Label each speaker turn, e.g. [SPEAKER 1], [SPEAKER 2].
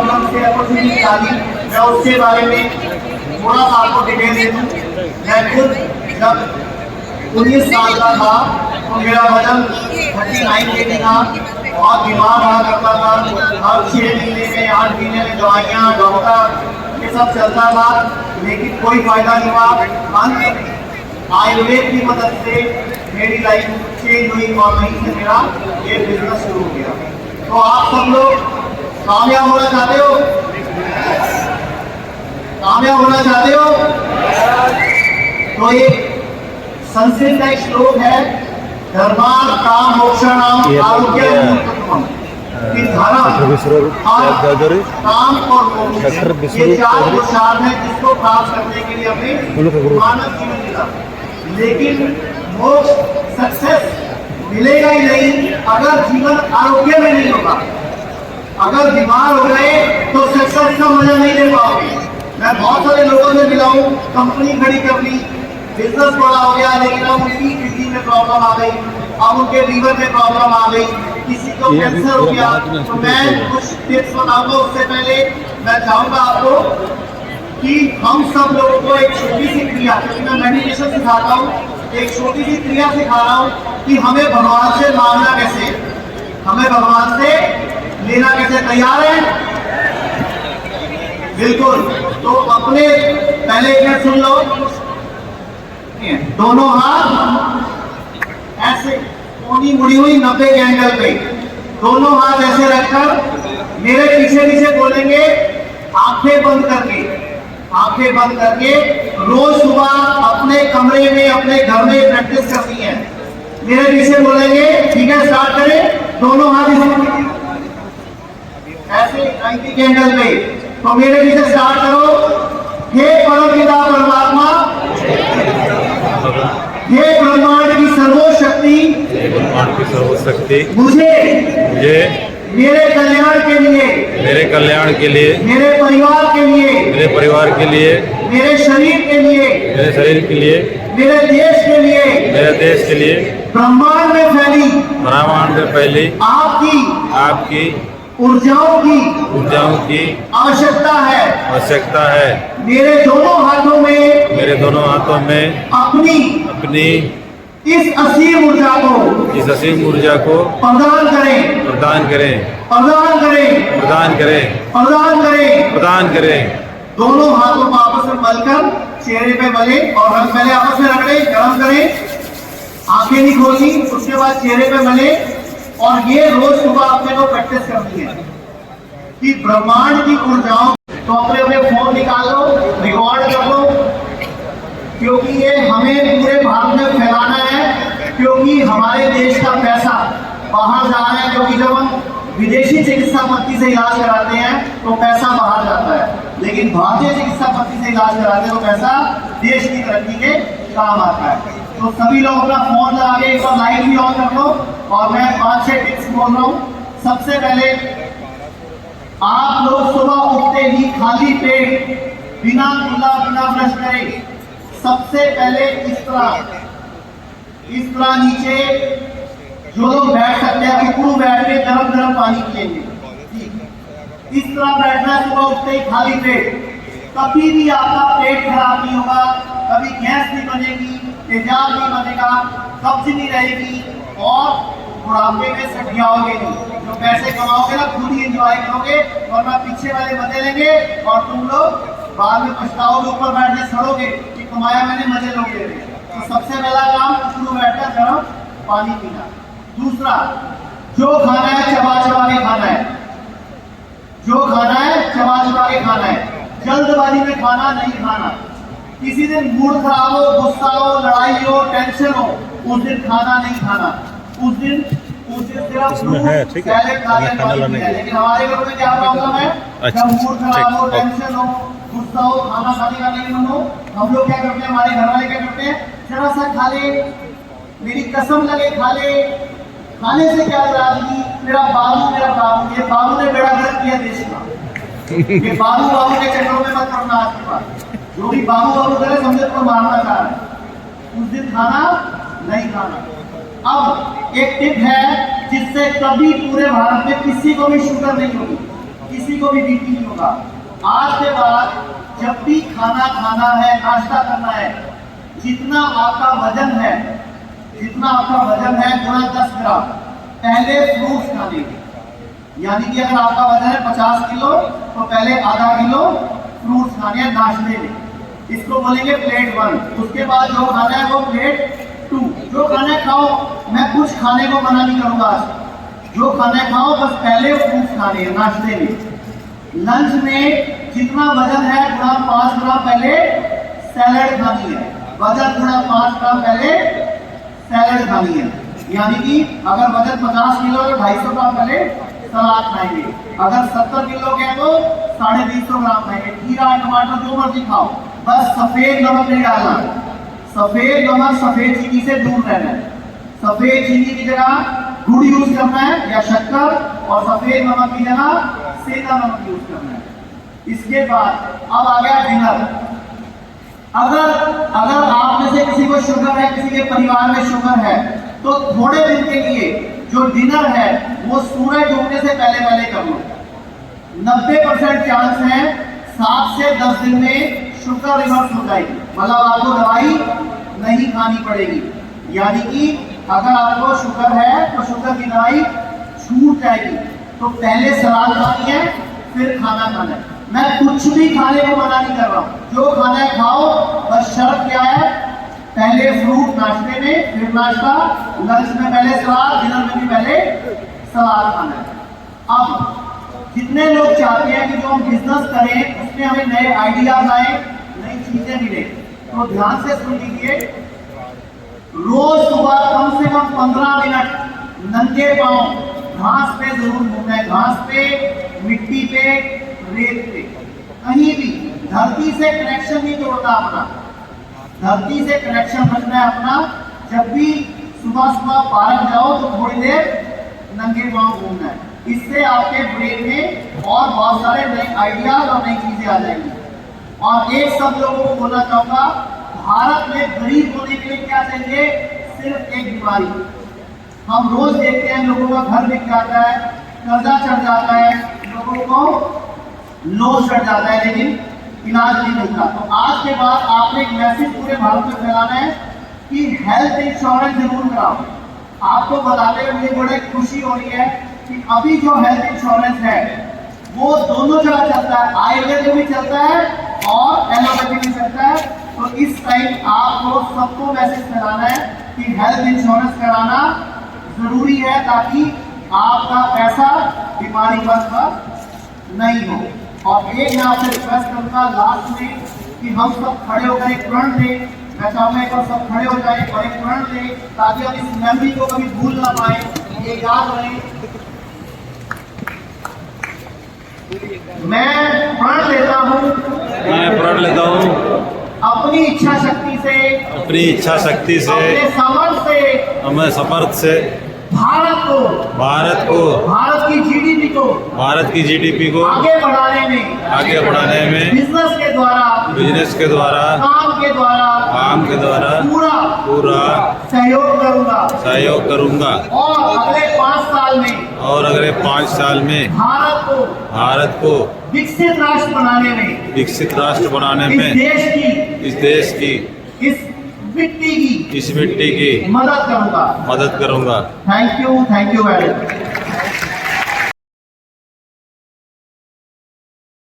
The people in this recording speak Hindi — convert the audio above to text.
[SPEAKER 1] माध्यम से अपॉर्चुनिटी निकाली, मैं उसके बारे में थोड़ा सा आपको डिटेल दे दूँ। मैं खुद जब 19 साल का था तो मेरा वजन 39 kg था, बहुत बीमार रहा करता था, हर 6 महीने में 8 महीने में दवाइयाँ, डॉक्टर, ये सब चलता था, लेकिन कोई फायदा नहीं हुआ। अंत आयुर्वेद की मदद से मेरी लाइफ चेंज हुई और वहीं से मेरा ये बिजनेस शुरू हो गया। तो आप सब लोग कामयाब होना चाहते हो? कामयाब होना चाहते हो? तो ये संस्कृत का एक श्लोक है, धर्मार्थ काम मोक्षाणाम आरोग्यम कि धर्म काम और मोक्ष, ये 4 पुरुषार्थ है जिसको प्राप्त करने के लिए हमें मानव जीवन मिला। लेकिन मोक्ष सक्सेस मिलेगा ही नहीं अगर जीवन आरोग्य में नहीं होगा। अगर बीमार हो गए तो सक्सेस का मजा नहीं ले पाओगे। मैं बहुत सारे लोगों से मिला हूँ, कंपनी खड़ी कर ली, बिजनेस बड़ा हो गया, लेकिन अब उनकी किडनी में प्रॉब्लम आ गई, अब उनके लीवर में प्रॉब्लम आ गई, किसी को कैंसर हो गया। तो मैं कुछ टिप्स बताऊंगा। उससे पहले मैं चाहूंगा आपको कि हम सब लोगों को एक छोटी सी क्रिया, क्योंकि मैं मेडिटेशन सिखाता हूँ, एक छोटी सी क्रिया सिखा रहा हूँ कि हमें भगवान से मांगना कैसे, हमें भगवान से लेना कैसे। तैयार है? बिल्कुल। तो अपने पहले एक मिनट सुन लो, दोनों हाथ ऐसे कोनी मुड़ी हुई 90 के एंगल पे, दोनों हाथ ऐसे रखकर मेरे पीछे पीछे बोलेंगे, आंखें बंद करके, आंखें बंद करके। रोज सुबह अपने कमरे में, अपने घर में प्रैक्टिस करनी है। मेरे पीछे बोलेंगे, ठीक है? स्टार्ट करें। दोनों हाथ ऐसे 90 के एंगल पे। तो मेरे पीछे स्टार्ट करो। हे परमपिता परमात्मा, हे ब्रह्मांड की सर्वशक्ति, मुझे मेरे कल्याण के लिए,
[SPEAKER 2] मेरे कल्याण के लिए,
[SPEAKER 1] मेरे परिवार के लिए,
[SPEAKER 2] मेरे परिवार के लिए,
[SPEAKER 1] मेरे शरीर के लिए,
[SPEAKER 2] मेरे शरीर के लिए,
[SPEAKER 1] मेरे देश के लिए,
[SPEAKER 2] मेरे देश के लिए,
[SPEAKER 1] ब्रह्मांड में फैली,
[SPEAKER 2] ब्रह्मांड में फैली आपकी
[SPEAKER 1] ऊर्जाओं की आवश्यकता है। मेरे दोनों हाथों में अपनी इस असीम ऊर्जा को प्रदान करें। दोनों हाथों को आपस में मलकर चेहरे पे मले और रंग पहले आपस में रगड़े, गरम करें, आंखें नहीं खोली, उसके बाद चेहरे पे मले। और ये रोज सुबह अपने को प्रैक्टिस करनी है कि ब्रह्मांड की ऊर्जाओं। तो अपने अपने फोन निकाल लो, रिकॉर्ड कर लो, क्योंकि ये हमें पूरे भारत में फैलाना है। क्योंकि हमारे देश का पैसा बाहर जा रहा है, क्योंकि जब हम विदेशी चिकित्सा पद्धति से इलाज कराते हैं तो पैसा बाहर जाता है, लेकिन भारतीय चिकित्सा पद्धति से इलाज कराते हैं तो पैसा देश की तरक्की के काम आता है। तो सभी लोग अपना फोन लगा के एक बार लाइट भी ऑन कर लो और मैं 5-6 टिप्स बोल रहा हूँ। सबसे पहले आप लोग सुबह उठते ही खाली पेट, बिना कुल्ला, बिना ब्रश करें, सबसे पहले इस तरह नीचे जो लोग बैठ सकते हैं अभी पूरा बैठ के गरम गरम पानी पिएंगे। इस तरह बैठना है सुबह उठते ही खाली पेट। कभी भी आपका पेट खराब नहीं होगा, कभी गैस नहीं बनेगी, तेजाब नहीं बनेगा, कब्ज नहीं रहेगी और बुढ़ापे में सठियाओगे नहीं। जो पैसे कमाओगे ना खुद ही एंजॉय करोगे, वरना पीछे वाले मजे लेंगे और तुम लोग बाद में पछताओगे, ऊपर बैठ के सड़ोगे कि कमाया मैंने, मजे लोगे। तो सबसे पहला काम शुरू बैठकर गरम पानी पीना। दूसरा, जो खाना है चबा चबा के खाना है, जो खाना है चबा चबा के खाना है, जल्दबाजी में खाना नहीं खाना। किसी दिन मूड खराब हो, गुस्सा हो, लड़ाई हो, टेंशन हो, उस दिन खाना नहीं खाना। उस दिन सिर्फ सैलेड खा लें। लेकिन हमारे घर में क्या प्रॉब्लम है, जब मूड खराब हो, टेंशन हो, गुस्सा हो, खाना खाने का नहीं मन हो, हम लोग क्या करते हैं, हमारे घर वाले क्या करते हैं, जरा सा खा ले, मेरी कसम लगे खा ले, खाने से क्या नाराजगी, मेरा बाबू, ये बाबू ने बेड़ा गर्क किया देश का। ये बाबू के चक्करों में मत करना। आपके पास जो भी बाबू करे समझे तो मारना चाह रहा है। उस दिन खाना नहीं खाना। अब एक टिप है जिससे कभी पूरे भारत में किसी को भी शुगर नहीं होगी, किसी को भी बीपी नहीं होगा। आज के बाद जब भी खाना खाना है, नाश्ता करना है, जितना आपका वजन है गुणा 10 ग्राम पहले फ्रूट्स खाने। यानी कि अगर आपका वजन है 50 किलो तो पहले आधा किलो फ्रूट्स खाने हैं नाश्ते में, इसको बोलेंगे प्लेट 1। उसके बाद जो खाना है वो प्लेट 2। जो खाना है खाओ, मैं कुछ खाने को मना नहीं करूंगा आज, जो खाना है खाओ, बस पहले फ्रूट्स खाने हैं नाश्ते में। लंच में जितना वजन है गुणा 5 ग्राम पहले सैलेड खानी है, वजन गुणा 5 ग्राम पहले सैलेड खानी है। यानी कि अगर वजन 50 किलो तो 250 ग्राम पहले सलाद खाएंगे, अगर 70 किलो के तो 250 ग्राम खाएंगे। खीरा टमाटर जो मर्जी खाओ, बस सफेद नमक नहीं डालना। सफेद नमक सफेद चीनी से दूर रहना है। सफेद चीनी की जगह गुड़ यूज करना है या शक्कर, और सफेद नमक की जगह सेंधा नमक यूज करना है। इसके बाद अब आ गया डिनर। अगर आप में से किसी को शुगर है, किसी के परिवार में शुगर है, तो थोड़े दिन के लिए जो डिनर है वो सूरज डूबने से पहले कर लो। 90% चांस है 7 से 10 दिन में शुगर रिवर्स हो जाएगी, मतलब आपको दवाई नहीं खानी पड़ेगी। यानी कि अगर आपको शुगर है तो शुगर की दवाई छूट जाएगी। तो पहले सलाद खानी है, फिर खाना खाना है। मैं कुछ भी खाने को मना नहीं कर रहा हूँ, जो खाना है खाओ, बस शर्त क्या है, पहले फ्रूट नाश्ते में, फिर नाश्ता, लंच में पहले सलाद, डिनर में भी पहले सलाद खाना है। अब जितने लोग चाहते हैं कि जो हम बिजनेस करें उसमें हमें नए आइडियाज आए, नई चीजें मिले, तो ध्यान से सुन लीजिए। रोज सुबह कम से कम 15 मिनट नंगे पांव घास पे जरूर घूमना है। घास पे, मिट्टी पे, रेत पे, कहीं भी। धरती से कनेक्शन नहीं तोड़ना अपना, धरती से कनेक्शन रखना है अपना। जब भी सुबह सुबह पार्क जाओ तो थोड़ी देर नंगे पांव घूमना है। इससे आपके ब्रेन में और बहुत सारे नए आइडियाज और नई चीजें आ जाएंगी। और एक सब लोगों को बोलना चाहूंगा, भारत में गरीब होने के लिए क्या चाहिए, सिर्फ एक बीमारी। हम रोज देखते हैं लोगों का घर बिक जाता है, कर्जा चढ़ जाता है, लोगों को लोन चढ़ जाता है, लेकिन इलाज नहीं मिलता। तो आज के बाद आपने एक मैसेज पूरे भारत में फैलाना है कि हेल्थ इंश्योरेंस जरूर कराओ। आपको बताते हुए मुझे बड़ी खुशी हो रही है कि अभी जो हेल्थ इंश्योरेंस है वो दोनों जगह चलता है, आयुर्वेद में भी चलता है और एलोपैथी में चलता है। तो इस टाइम आपको सबको मैसेज फैलाना है कि हेल्थ इंश्योरेंस कराना जरूरी है, ताकि आपका पैसा बीमारी पर नहीं हो। और एक मैं आपसे रिक्वेस्ट करूंगा लास्ट में कि हम सब खड़े होकर एक प्रण लें। मैं चाहूंगा एक बार सब खड़े हो जाए और एक प्रण लें, ताकि हम इस मेमोरी को कभी भूल ना पाए, ये याद रहे। मैं प्रण लेता हूँ अपनी इच्छा शक्ति से, अपने समर्थ से भारत को, भारत की जीडीपी को आगे बढ़ाने में बिजनेस के द्वारा काम के द्वारा पूरा सहयोग करूंगा। और अगले 5 साल में भारत को विकसित राष्ट्र बनाने में इस देश की इस मिट्टी की मदद करूंगा। Thank you very much.